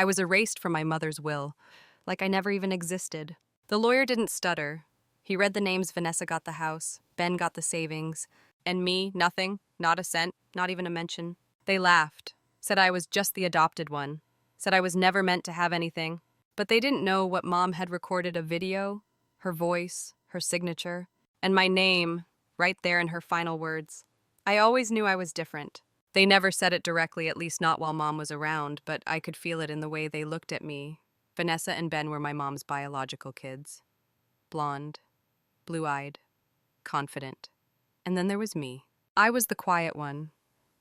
I was erased from my mother's will, like I never even existed. The lawyer didn't stutter. He read the names. Vanessa got the house, Ben got the savings, and me, nothing, not a cent, not even a mention. They laughed, said I was just the adopted one, said I was never meant to have anything. But they didn't know what Mom had recorded: a video, her voice, her signature, and my name right there in her final words. I always knew I was different. They never said it directly, at least not while Mom was around, but I could feel it in the way they looked at me. Vanessa and Ben were my mom's biological kids. Blonde, blue-eyed, confident. And then there was me. I was the quiet one,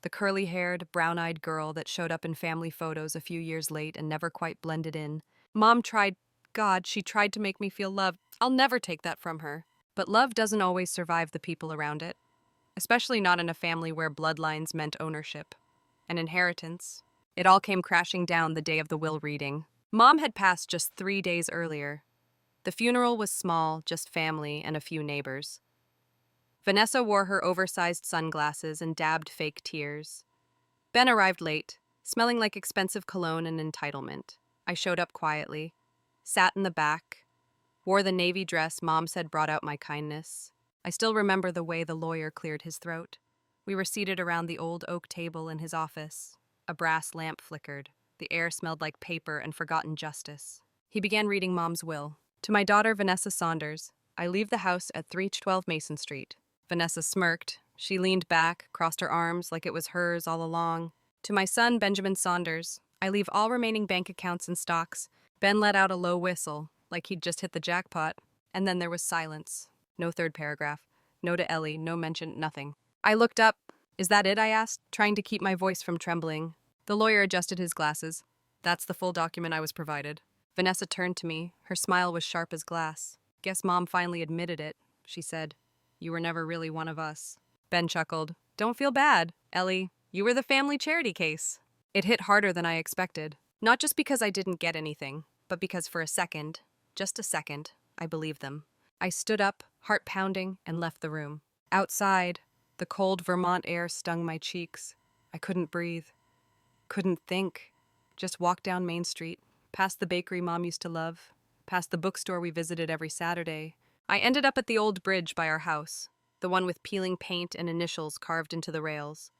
the curly-haired, brown-eyed girl that showed up in family photos a few years late and never quite blended in. Mom tried, God, she tried to make me feel loved. I'll never take that from her. But love doesn't always survive the people around it, especially not in a family where bloodlines meant ownership and inheritance. It all came crashing down the day of the will reading. Mom had passed just 3 days earlier. The funeral was small, just family and a few neighbors. Vanessa wore her oversized sunglasses and dabbed fake tears. Ben arrived late, smelling like expensive cologne and entitlement. I showed up quietly, sat in the back, wore the navy dress Mom said brought out my kindness. I still remember the way the lawyer cleared his throat. We were seated around the old oak table in his office. A brass lamp flickered. The air smelled like paper and forgotten justice. He began reading Mom's will. To my daughter, Vanessa Saunders, I leave the house at 312 Mason Street. Vanessa smirked. She leaned back, crossed her arms like it was hers all along. To my son, Benjamin Saunders, I leave all remaining bank accounts and stocks. Ben let out a low whistle, like he'd just hit the jackpot. And then there was silence. No third paragraph. No to Ellie, no mention, nothing. I looked up. Is that it? I asked, trying to keep my voice from trembling. The lawyer adjusted his glasses. That's the full document I was provided. Vanessa turned to me. Her smile was sharp as glass. Guess Mom finally admitted it, she said. You were never really one of us. Ben chuckled. Don't feel bad, Ellie. You were the family charity case. It hit harder than I expected. Not just because I didn't get anything, but because for a second, just a second, I believed them. I stood up, heart pounding, and left the room. Outside, the cold Vermont air stung my cheeks. I couldn't breathe. Couldn't think. Just walked down Main Street, past the bakery Mom used to love, past the bookstore we visited every Saturday. I ended up at the old bridge by our house, the one with peeling paint and initials carved into the rails.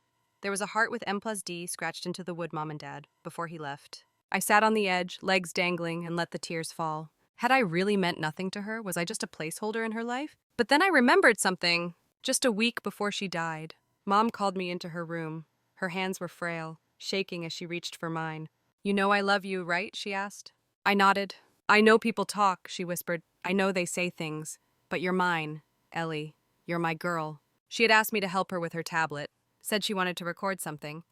There was a heart with M+D scratched into the wood Mom and Dad before he left. I sat on the edge, legs dangling, and let the tears fall. Had I really meant nothing to her? Was I just a placeholder in her life? But then I remembered something. Just a week before she died, Mom called me into her room. Her hands were frail, shaking as she reached for mine. You know I love you, right? She asked. I nodded. I know people talk, she whispered. I know they say things. But you're mine, Ellie. You're my girl. She had asked me to help her with her tablet. Said she wanted to record something.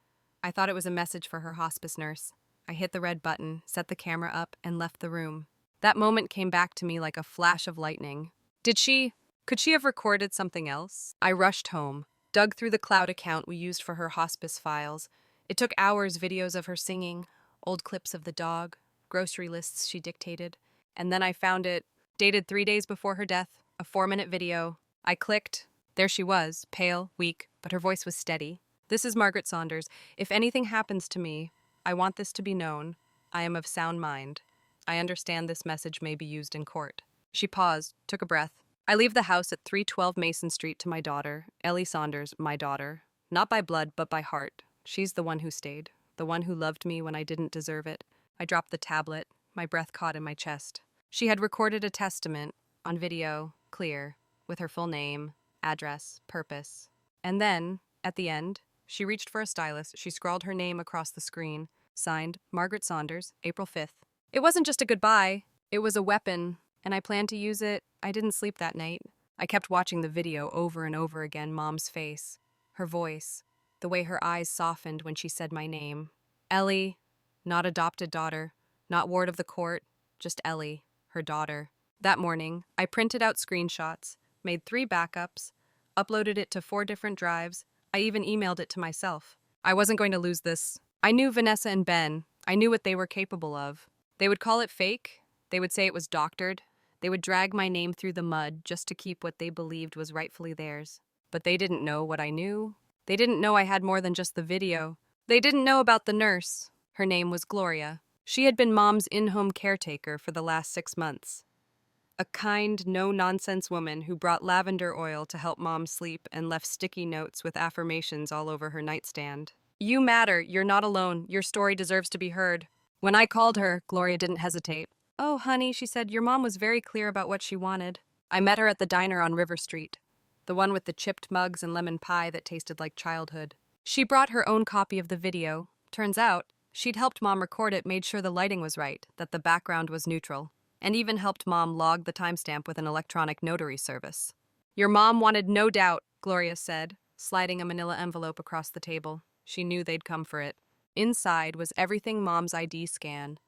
I thought it was a message for her hospice nurse. I hit the red button, set the camera up, and left the room. That moment came back to me like a flash of lightning. Could she have recorded something else? I rushed home, dug through the cloud account we used for her hospice files. It took hours, videos of her singing, old clips of the dog, grocery lists she dictated. And then I found it, dated 3 days before her death, a 4-minute video. I clicked. There she was, pale, weak, but her voice was steady. This is Margaret Saunders. If anything happens to me, I want this to be known. I am of sound mind. I understand this message may be used in court. She paused, took a breath. I leave the house at 312 Mason Street to my daughter, Ellie Saunders, my daughter. Not by blood, but by heart. She's the one who stayed, the one who loved me when I didn't deserve it. I dropped the tablet, my breath caught in my chest. She had recorded a testament, on video, clear, with her full name, address, purpose. And then, at the end, she reached for a stylus. She scrawled her name across the screen, signed, Margaret Saunders, April 5th. It wasn't just a goodbye, it was a weapon, and I planned to use it. I didn't sleep that night. I kept watching the video over and over again, Mom's face, her voice, the way her eyes softened when she said my name. Ellie, not adopted daughter, not ward of the court, just Ellie, her daughter. That morning, I printed out screenshots, made 3 backups, uploaded it to 4 different drives. I even emailed it to myself. I wasn't going to lose this. I knew Vanessa and Ben. I knew what they were capable of. They would call it fake. They would say it was doctored. They would drag my name through the mud just to keep what they believed was rightfully theirs. But they didn't know what I knew. They didn't know I had more than just the video. They didn't know about the nurse. Her name was Gloria. She had been Mom's in-home caretaker for the last 6 months. A kind, no-nonsense woman who brought lavender oil to help Mom sleep and left sticky notes with affirmations all over her nightstand. You matter, you're not alone, your story deserves to be heard. When I called her, Gloria didn't hesitate. Oh, honey, she said, your mom was very clear about what she wanted. I met her at the diner on River Street, the one with the chipped mugs and lemon pie that tasted like childhood. She brought her own copy of the video. Turns out, she'd helped Mom record it, made sure the lighting was right, that the background was neutral, and even helped Mom log the timestamp with an electronic notary service. Your mom wanted no doubt, Gloria said, sliding a manila envelope across the table. She knew they'd come for it. Inside was everything Mom's ID scan,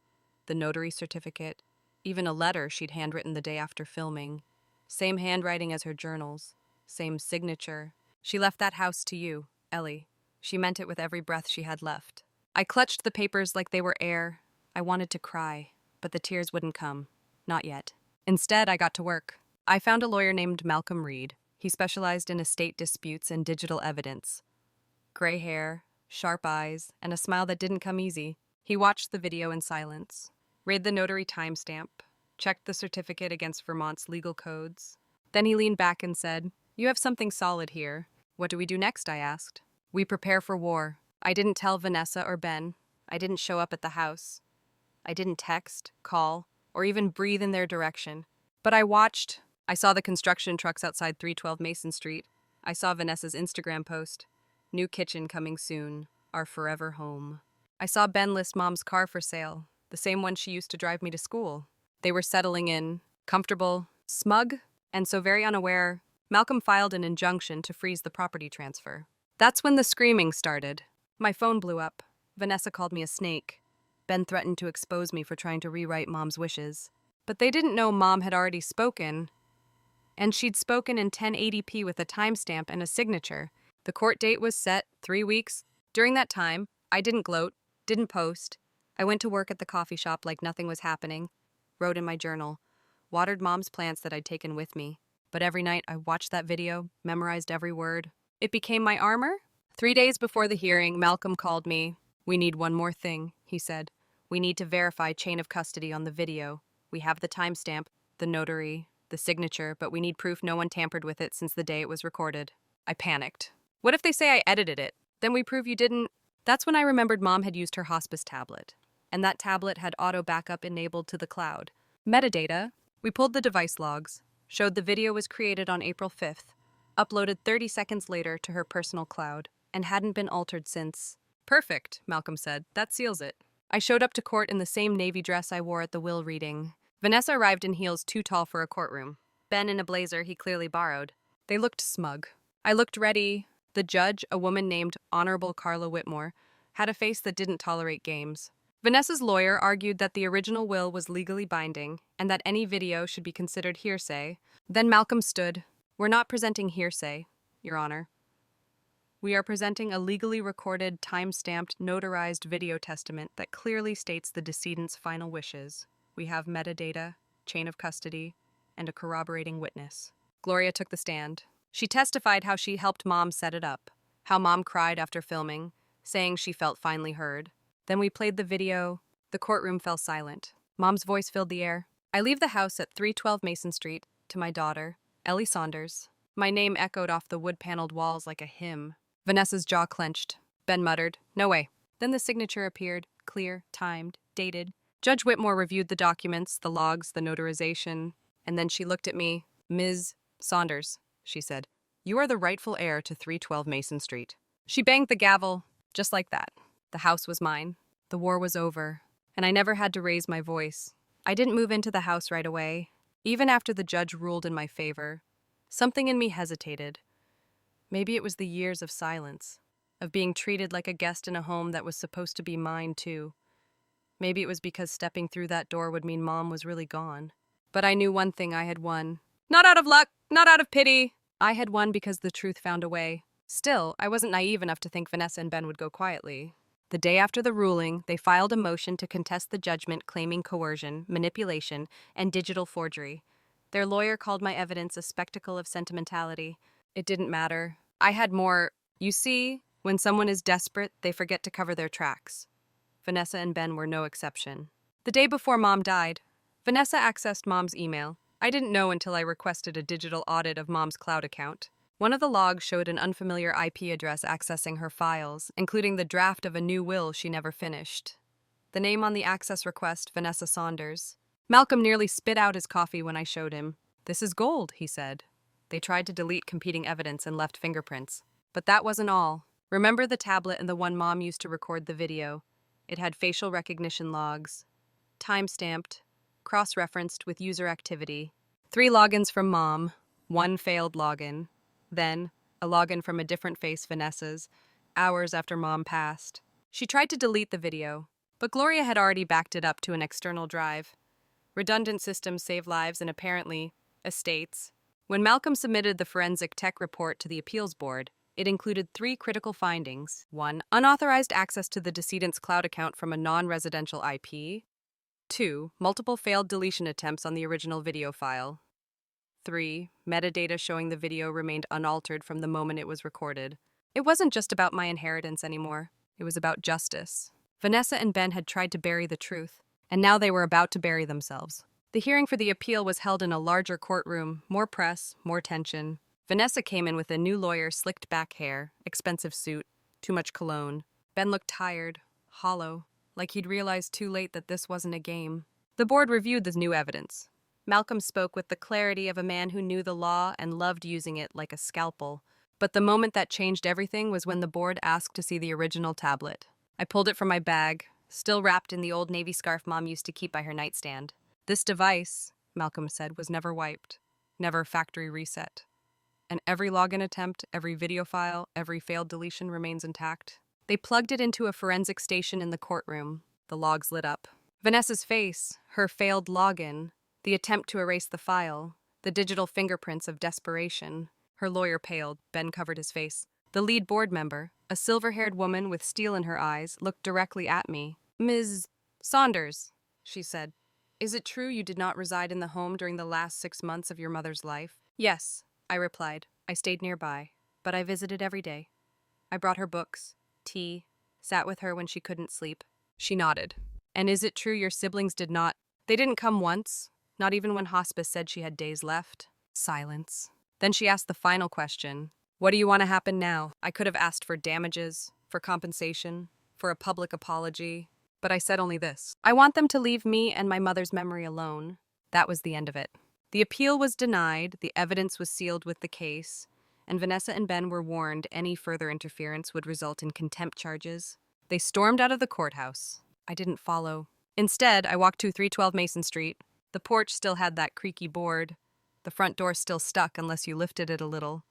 the notary certificate, even a letter she'd handwritten the day after filming. Same handwriting as her journals, same signature. She left that house to you, Ellie. She meant it with every breath she had left. I clutched the papers like they were air. I wanted to cry, but the tears wouldn't come. Not yet. Instead, I got to work. I found a lawyer named Malcolm Reed. He specialized in estate disputes and digital evidence. Gray hair, sharp eyes, and a smile that didn't come easy. He watched the video in silence, read the notary timestamp, checked the certificate against Vermont's legal codes. Then he leaned back and said, "You have something solid here. What do we do next?" I asked. "We prepare for war." I didn't tell Vanessa or Ben. I didn't show up at the house. I didn't text, call, or even breathe in their direction. But I watched. I saw the construction trucks outside 312 Mason Street. I saw Vanessa's Instagram post. New kitchen coming soon. Our forever home. I saw Ben list Mom's car for sale, the same one she used to drive me to school. They were settling in, comfortable, smug, and so very unaware, Malcolm filed an injunction to freeze the property transfer. That's when the screaming started. My phone blew up. Vanessa called me a snake. Ben threatened to expose me for trying to rewrite Mom's wishes. But they didn't know Mom had already spoken. And she'd spoken in 1080p with a timestamp and a signature. The court date was set 3 weeks. During that time, I didn't gloat, didn't post. I went to work at the coffee shop like nothing was happening, wrote in my journal, watered Mom's plants that I'd taken with me. But every night I watched that video, memorized every word. It became my armor. 3 days before the hearing, Malcolm called me. "We need one more thing," he said. "We need to verify chain of custody on the video. We have the timestamp, the notary, the signature, but we need proof no one tampered with it since the day it was recorded." I panicked. What if they say I edited it? Then we prove you didn't. That's when I remembered Mom had used her hospice tablet, and that tablet had auto backup enabled to the cloud. Metadata. We pulled the device logs, showed the video was created on April 5th, uploaded 30 seconds later to her personal cloud, and hadn't been altered since. "Perfect," Malcolm said. "That seals it." I showed up to court in the same navy dress I wore at the will reading. Vanessa arrived in heels too tall for a courtroom. Ben in a blazer he clearly borrowed. They looked smug. I looked ready. The judge, a woman named Honorable Carla Whitmore, had a face that didn't tolerate games. Vanessa's lawyer argued that the original will was legally binding and that any video should be considered hearsay. Then Malcolm stood. "We're not presenting hearsay, Your Honor. We are presenting a legally recorded, time-stamped, notarized video testament that clearly states the decedent's final wishes. We have metadata, chain of custody, and a corroborating witness." Gloria took the stand. She testified how she helped Mom set it up, how Mom cried after filming, saying she felt finally heard. Then we played the video. The courtroom fell silent. Mom's voice filled the air. "I leave the house at 312 Mason Street to my daughter, Ellie Saunders." My name echoed off the wood-paneled walls like a hymn. Vanessa's jaw clenched. Ben muttered, "No way." Then the signature appeared, clear, timed, dated. Judge Whitmore reviewed the documents, the logs, the notarization, and then she looked at me. "Ms. Saunders," she said, "you are the rightful heir to 312 Mason Street." She banged the gavel, just like that. The house was mine. The war was over, and I never had to raise my voice. I didn't move into the house right away. Even after the judge ruled in my favor, something in me hesitated. Maybe it was the years of silence, of being treated like a guest in a home that was supposed to be mine too. Maybe it was because stepping through that door would mean Mom was really gone. But I knew one thing: I had won. Not out of luck, not out of pity. I had won because the truth found a way. Still, I wasn't naive enough to think Vanessa and Ben would go quietly. The day after the ruling, they filed a motion to contest the judgment claiming coercion, manipulation, and digital forgery. Their lawyer called my evidence a spectacle of sentimentality. It didn't matter. I had more. You see, when someone is desperate, they forget to cover their tracks. Vanessa and Ben were no exception. The day before Mom died, Vanessa accessed Mom's email. I didn't know until I requested a digital audit of Mom's cloud account. One of the logs showed an unfamiliar IP address accessing her files, including the draft of a new will she never finished. The name on the access request, Vanessa Saunders. Malcolm nearly spit out his coffee when I showed him. "This is gold," he said. They tried to delete competing evidence and left fingerprints. But that wasn't all. Remember the tablet and the one Mom used to record the video? It had facial recognition logs, time-stamped, cross-referenced with user activity. 3 logins from Mom, 1 failed login. Then, a login from a different face, Vanessa's, hours after Mom passed. She tried to delete the video, but Gloria had already backed it up to an external drive. Redundant systems save lives and apparently, estates. When Malcolm submitted the forensic tech report to the appeals board, it included 3 critical findings. 1. Unauthorized access to the decedent's cloud account from a non-residential IP. 2. Multiple failed deletion attempts on the original video file. 3. Metadata showing the video remained unaltered from the moment it was recorded. It wasn't just about my inheritance anymore. It was about justice. Vanessa and Ben had tried to bury the truth, and now they were about to bury themselves. The hearing for the appeal was held in a larger courtroom, more press, more tension. Vanessa came in with a new lawyer, slicked back hair, expensive suit, too much cologne. Ben looked tired, hollow, like he'd realized too late that this wasn't a game. The board reviewed the new evidence. Malcolm spoke with the clarity of a man who knew the law and loved using it like a scalpel. But the moment that changed everything was when the board asked to see the original tablet. I pulled it from my bag, still wrapped in the old navy scarf Mom used to keep by her nightstand. "This device," Malcolm said, "was never wiped, never factory reset. And every login attempt, every video file, every failed deletion remains intact." They plugged it into a forensic station in the courtroom. The logs lit up. Vanessa's face, her failed login, the attempt to erase the file, the digital fingerprints of desperation. Her lawyer paled. Ben covered his face. The lead board member, a silver-haired woman with steel in her eyes, looked directly at me. "Ms. Saunders," she said, "is it true you did not reside in the home during the last 6 months of your mother's life?" "Yes," I replied. "I stayed nearby, but I visited every day. I brought her books, tea, sat with her when she couldn't sleep." She nodded. "And is it true your siblings did not? They didn't come once, not even when hospice said she had days left?" Silence. Then she asked the final question. "What do you want to happen now?" I could have asked for damages, for compensation, for a public apology, but I said only this. "I want them to leave me and my mother's memory alone." That was the end of it. The appeal was denied, the evidence was sealed with the case, and Vanessa and Ben were warned any further interference would result in contempt charges. They stormed out of the courthouse. I didn't follow. Instead, I walked to 312 Mason Street. The porch still had that creaky board. The front door still stuck unless you lifted it a little.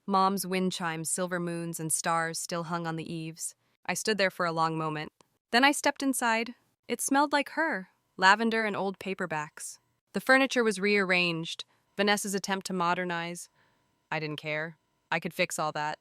Mom's wind chimes, silver moons, and stars still hung on the eaves. I stood there for a long moment. Then I stepped inside. It smelled like her, lavender and old paperbacks. The furniture was rearranged, Vanessa's attempt to modernize. I didn't care. I could fix all that.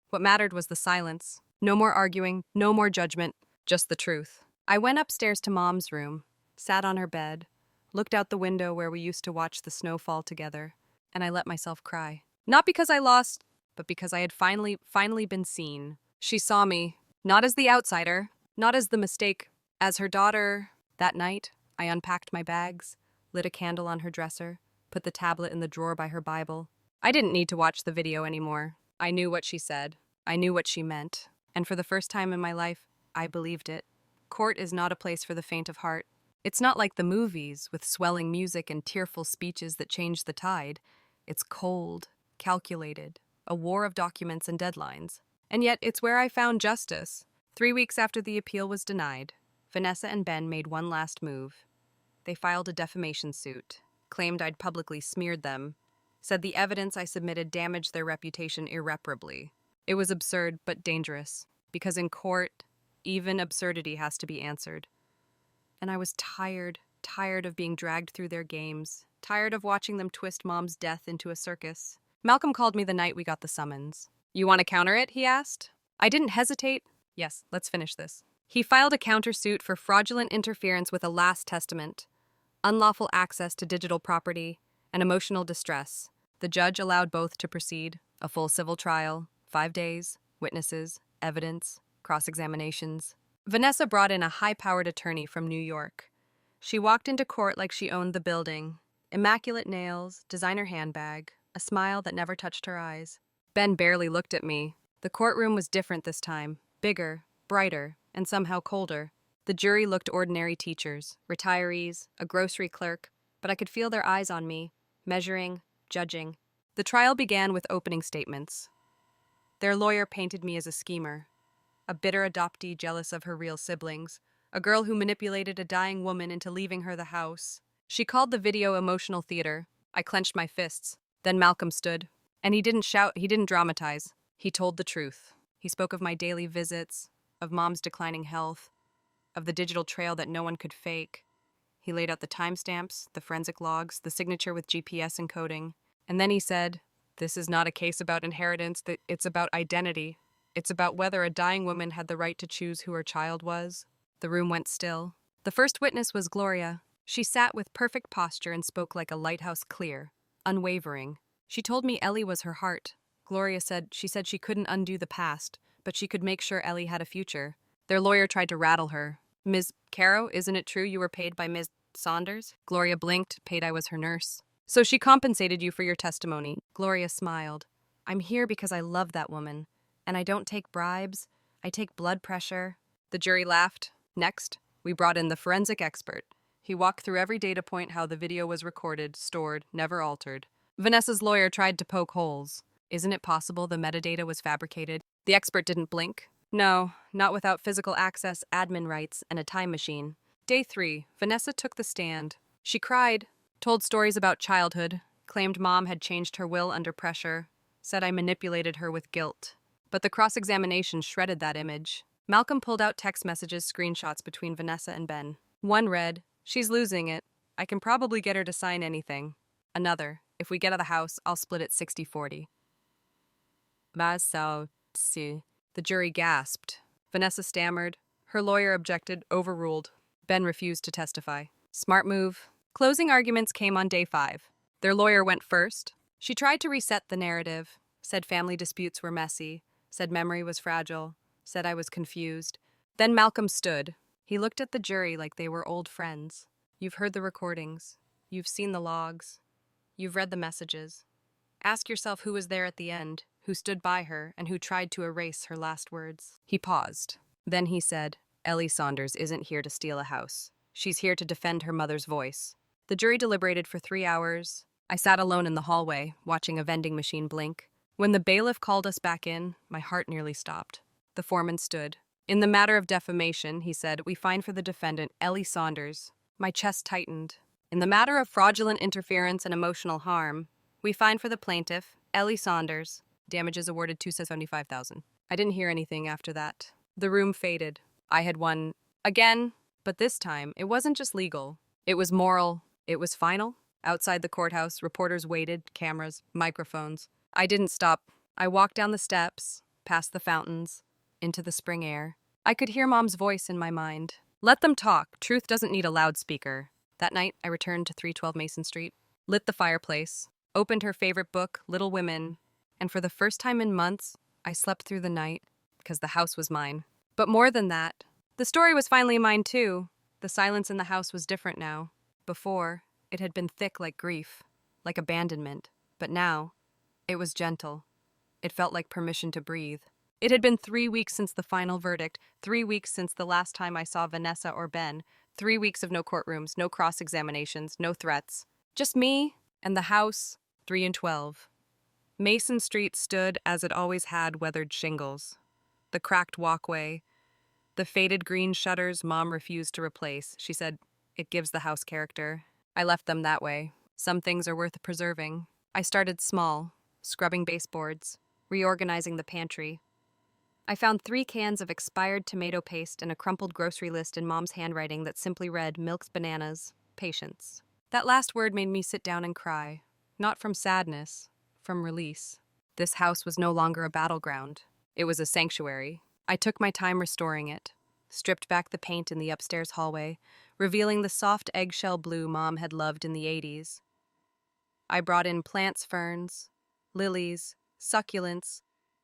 What mattered was the silence. No more arguing, no more judgment, just the truth. I went upstairs to Mom's room, sat on her bed, looked out the window where we used to watch the snow fall together, and I let myself cry. Not because I lost, but because I had finally been seen. She saw me, not as the outsider, not as the mistake, as her daughter. That night, I unpacked my bags, lit a candle on her dresser, put the tablet in the drawer by her Bible. I didn't need to watch the video anymore. I knew what she said. I knew what she meant. And for the first time in my life, I believed it. Court is not a place for the faint of heart. It's not like the movies, with swelling music and tearful speeches that change the tide. It's cold, calculated, a war of documents and deadlines. And yet, it's where I found justice. 3 weeks after the appeal was denied, Vanessa and Ben made one last move. They filed a defamation suit, claimed I'd publicly smeared them, said the evidence I submitted damaged their reputation irreparably. It was absurd but dangerous, because in court, even absurdity has to be answered. And I was tired of being dragged through their games, tired of watching them twist Mom's death into a circus. Malcolm called me the night we got the summons. "You want to counter it?" he asked. I didn't hesitate. "Yes, let's finish this." He filed a countersuit for fraudulent interference with a last testament, unlawful access to digital property, and emotional distress. The judge allowed both to proceed. A full civil trial, 5 days, witnesses, evidence, cross-examinations. Vanessa brought in a high-powered attorney from New York. She walked into court like she owned the building. Immaculate nails, designer handbag, a smile that never touched her eyes. Ben barely looked at me. The courtroom was different this time. Bigger, brighter, and somehow colder. The jury looked ordinary teachers, retirees, a grocery clerk, but I could feel their eyes on me, measuring, judging. The trial began with opening statements. Their lawyer painted me as a schemer, a bitter adoptee jealous of her real siblings, a girl who manipulated a dying woman into leaving her the house. She called the video emotional theater. I clenched my fists. Then Malcolm stood. And he didn't shout, he didn't dramatize. He told the truth. He spoke of my daily visits, of Mom's declining health, of the digital trail that no one could fake. He laid out the timestamps, the forensic logs, the signature with GPS encoding. And then he said, "This is not a case about inheritance, it's about identity. It's about whether a dying woman had the right to choose who her child was." The room went still. The first witness was Gloria. She sat with perfect posture and spoke like a lighthouse clear, unwavering. She told me Ellie was her heart. Gloria said she couldn't undo the past, but she could make sure Ellie had a future. Their lawyer tried to rattle her. "Ms. Caro, isn't it true you were paid by Ms. Saunders?" Gloria blinked, paid I was her nurse. "So she compensated you for your testimony." Gloria smiled. "I'm here because I love that woman. And I don't take bribes. I take blood pressure." The jury laughed. Next, we brought in the forensic expert. He walked through every data point, how the video was recorded, stored, never altered. Vanessa's lawyer tried to poke holes. Isn't it possible the metadata was fabricated? The expert didn't blink. No, not without physical access, admin rights, and a time machine. Day 3, Vanessa took the stand. She cried, told stories about childhood, claimed Mom had changed her will under pressure, said I manipulated her with guilt. But the cross-examination shredded that image. Malcolm pulled out text messages, screenshots between Vanessa and Ben. One read, "She's losing it. I can probably get her to sign anything." Another, "If we get out of the house, I'll split it 60-40. The jury gasped. Vanessa stammered. Her lawyer objected, overruled. Ben refused to testify. Smart move. Closing arguments came on day 5. Their lawyer went first. She tried to reset the narrative, said family disputes were messy, said memory was fragile, said I was confused. Then Malcolm stood. He looked at the jury like they were old friends. "You've heard the recordings. You've seen the logs. You've read the messages. Ask yourself who was there at the end, who stood by her, and who tried to erase her last words." He paused. Then he said, "Ellie Saunders isn't here to steal a house. She's here to defend her mother's voice." The jury deliberated for 3 hours. I sat alone in the hallway, watching a vending machine blink. When the bailiff called us back in, my heart nearly stopped. The foreman stood. "In the matter of defamation," he said, "we find for the defendant, Ellie Saunders." My chest tightened. "In the matter of fraudulent interference and emotional harm, we find for the plaintiff, Ellie Saunders." Damages awarded $275,000. I didn't hear anything after that. The room faded. I had won again, but this time it wasn't just legal. It was moral. It was final. Outside the courthouse, reporters waited, cameras, microphones. I didn't stop. I walked down the steps, past the fountains, into the spring air. I could hear Mom's voice in my mind. "Let them talk. Truth doesn't need a loudspeaker." That night, I returned to 312 Mason Street, lit the fireplace, opened her favorite book, Little Women, and for the first time in months, I slept through the night because the house was mine. But more than that, the story was finally mine too. The silence in the house was different now. Before, it had been thick like grief, like abandonment. But now, it was gentle. It felt like permission to breathe. It had been 3 weeks since the final verdict, 3 weeks since the last time I saw Vanessa or Ben, 3 weeks of no courtrooms, no cross-examinations, no threats. Just me and the house, 3 and 12. Mason Street stood as it always had, weathered shingles. The cracked walkway, the faded green shutters Mom refused to replace. She said, "It gives the house character." I left them that way. Some things are worth preserving. I started small, scrubbing baseboards, reorganizing the pantry. I found 3 cans of expired tomato paste and a crumpled grocery list in Mom's handwriting that simply read, "Milks, bananas, patience." That last word made me sit down and cry. Not from sadness, from release. This house was no longer a battleground. It was a sanctuary. I took my time restoring it, stripped back the paint in the upstairs hallway, revealing the soft eggshell blue Mom had loved in the 80s. I brought in plants, ferns, lilies, succulents,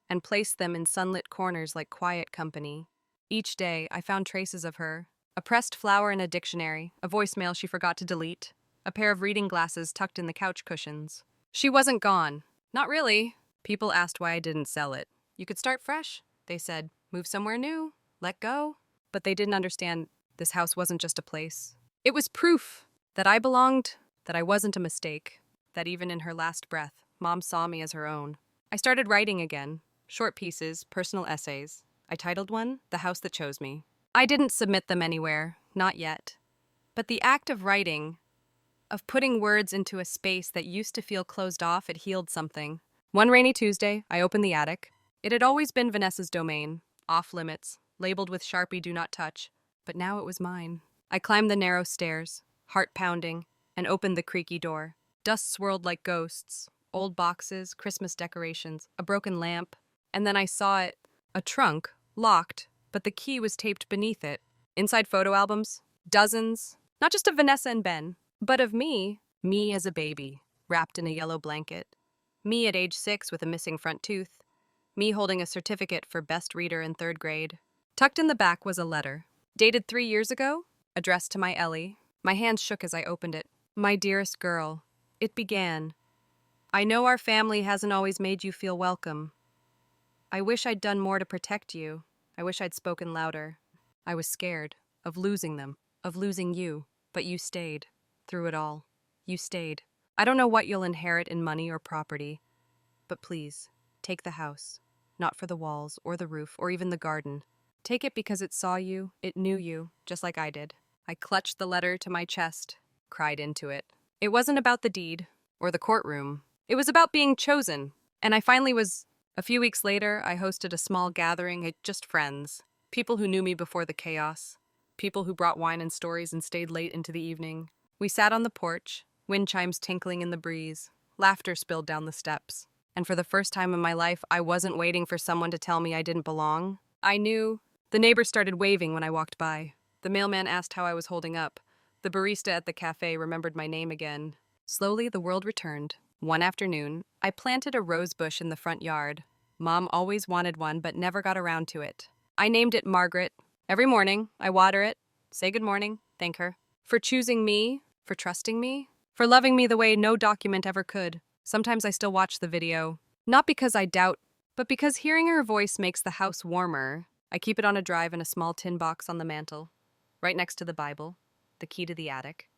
and placed them in sunlit corners like quiet company. Each day, I found traces of her. A pressed flower in a dictionary, a voicemail she forgot to delete, a pair of reading glasses tucked in the couch cushions. She wasn't gone. Not really. People asked why I didn't sell it. You could start fresh, they said. Move somewhere new. Let go. But they didn't understand this house wasn't just a place. It was proof that I belonged, that I wasn't a mistake, that even in her last breath, Mom saw me as her own. I started writing again. Short pieces, personal essays. I titled one, The House That Chose Me. I didn't submit them anywhere, not yet. But the act of writing, of putting words into a space that used to feel closed off, it healed something. One rainy Tuesday, I opened the attic. It had always been Vanessa's domain, off limits, labeled with Sharpie Do Not Touch, but now it was mine. I climbed the narrow stairs, heart pounding, and opened the creaky door. Dust swirled like ghosts, old boxes, Christmas decorations, a broken lamp, and then I saw it, a trunk, locked, but the key was taped beneath it. Inside photo albums, dozens, not just of Vanessa and Ben, but of me as a baby, wrapped in a yellow blanket. Me at age 6 with a missing front tooth. Me holding a certificate for best reader in 3rd grade. Tucked in the back was a letter, dated 3 years ago, addressed to my Ellie. My hands shook as I opened it. My dearest girl, it began. I know our family hasn't always made you feel welcome. I wish I'd done more to protect you. I wish I'd spoken louder. I was scared of losing them, of losing you, but you stayed. Through it all, you stayed. I don't know what you'll inherit in money or property, but please, take the house. Not for the walls, or the roof, or even the garden. Take it because it saw you, it knew you, just like I did. I clutched the letter to my chest, cried into it. It wasn't about the deed, or the courtroom. It was about being chosen, and I finally was. A few weeks later, I hosted a small gathering, just friends. People who knew me before the chaos. People who brought wine and stories and stayed late into the evening. We sat on the porch, wind chimes tinkling in the breeze. Laughter spilled down the steps. And for the first time in my life, I wasn't waiting for someone to tell me I didn't belong. I knew. The neighbors started waving when I walked by. The mailman asked how I was holding up. The barista at the cafe remembered my name again. Slowly, the world returned. One afternoon, I planted a rose bush in the front yard. Mom always wanted one, but never got around to it. I named it Margaret. Every morning, I water it, say good morning, thank her. For choosing me, for trusting me, for loving me the way no document ever could. Sometimes I still watch the video. Not because I doubt, but because hearing her voice makes the house warmer. I keep it on a drive in a small tin box on the mantel, right next to the Bible, the key to the attic,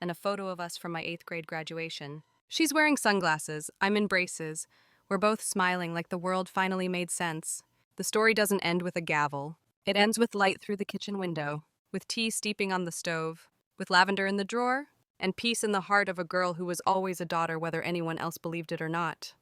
and a photo of us from my 8th grade graduation. She's wearing sunglasses, I'm in braces. We're both smiling like the world finally made sense. The story doesn't end with a gavel. It ends with light through the kitchen window, with tea steeping on the stove, with lavender in the drawer, and peace in the heart of a girl who was always a daughter whether anyone else believed it or not.